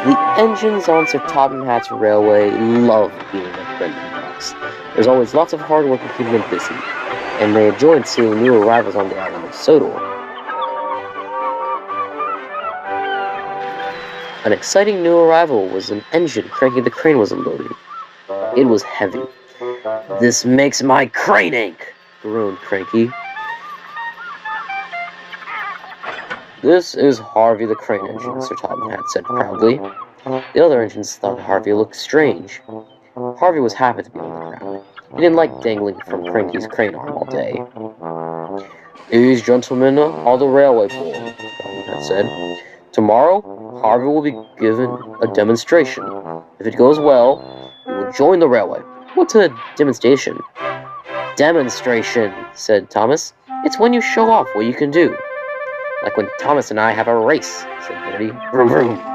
The engines on Sir Topham Hatt's railway love being at Brendan House. There's always lots of hard work to keep them busy, and they enjoyed seeing new arrivals on the island of Sodor. An exciting new arrival was an engine Cranky the Crane was unloading. It was heavy. "This makes my crane ache," groaned Cranky. "This is Harvey the Crane engine," Sir Topham Hatt said proudly. The other engines thought Harvey looked strange. Harvey was happy to be on the ground. He didn't like dangling from Cranky's crane arm all day. "These gentlemen are the railway board," Topham Hatt said. "Tomorrow, Harvey will be given a demonstration. If it goes well, he will join the railway." "What's a demonstration?" "Demonstration," said Thomas. "It's when you show off what you can do." "Like when Thomas and I have a race," said Bertie. "Vroom, vroom."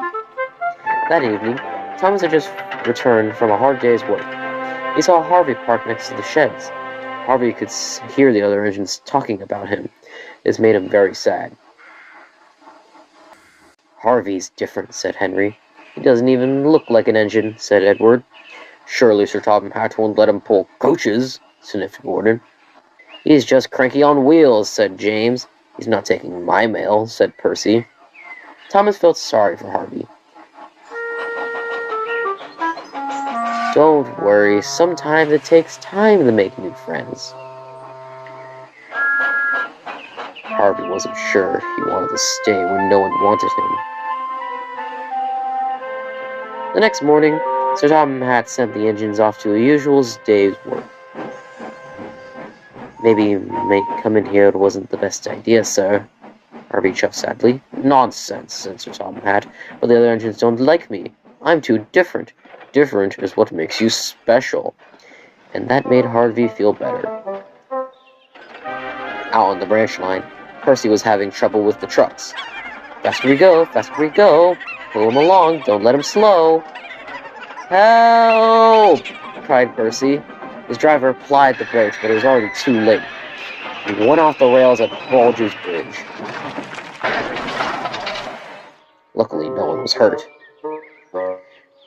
That evening, Thomas had just returned from a hard day's work. He saw Harvey parked next to the sheds. Harvey could hear the other engines talking about him. This made him very sad. "Harvey's different," said Henry. "He doesn't even look like an engine," said Edward. "Surely Sir Topham Hatt won't let him pull coaches," sniffed Gordon. "He's just Cranky on wheels," said James. "He's not taking my mail," said Percy. Thomas felt sorry for Harvey. "Don't worry, sometimes it takes time to make new friends." Harvey wasn't sure he wanted to stay when no one wanted him. The next morning, Sir Topham Hatt sent the engines off to a usual day's work. "Maybe come in here wasn't the best idea, sir," Harvey chuffed sadly. "Nonsense," said Sir Topham Hatt. "But the other engines don't like me. I'm too different. Different is what makes you special." And that made Harvey feel better. Out on the branch line, Percy was having trouble with the trucks. "Faster we go, faster we go. Pull him along, don't let him slow." "Help!" cried Percy. His driver applied the brakes, but it was already too late. He went off the rails at Bulger's Bridge. Luckily, no one was hurt.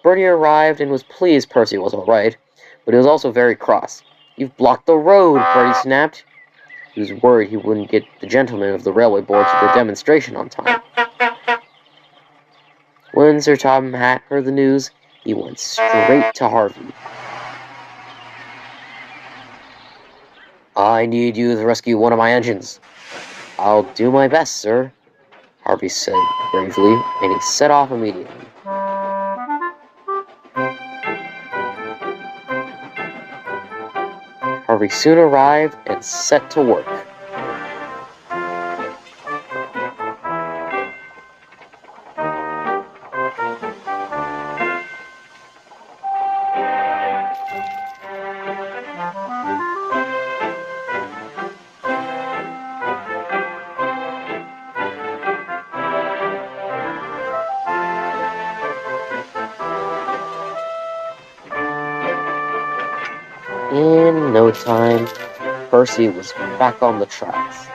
Bertie arrived and was pleased Percy was all right, but he was also very cross. "You've blocked the road," Bertie snapped. He was worried he wouldn't get the gentlemen of the railway board to the demonstration on time. When Sir Topham Hatt heard the news, he went straight to Harvey. "I need you to rescue one of my engines." "I'll do my best, sir," Harvey said bravely, and he set off immediately. Harvey soon arrived and set to work. In no time, Percy was back on the tracks.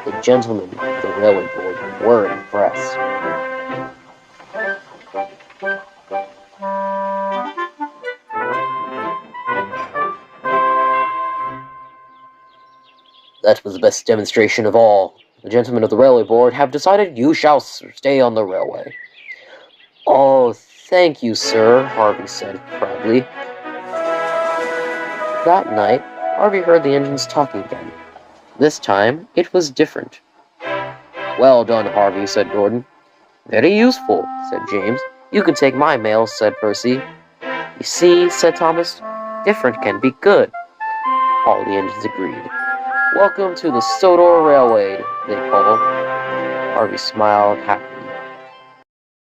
The gentlemen of the railway board were impressed. "That was the best demonstration of all. The gentlemen of the railway board have decided you shall stay on the railway." "Oh, thank you, sir," Harvey said proudly. That night, Harvey heard the engines talking again. This time, it was different. "Well done, Harvey," said Gordon. "Very useful," said James. "You can take my mail," said Percy. "You see," said Thomas, "different can be good." All the engines agreed. "Welcome to the Sodor Railway," they called. Harvey smiled happily.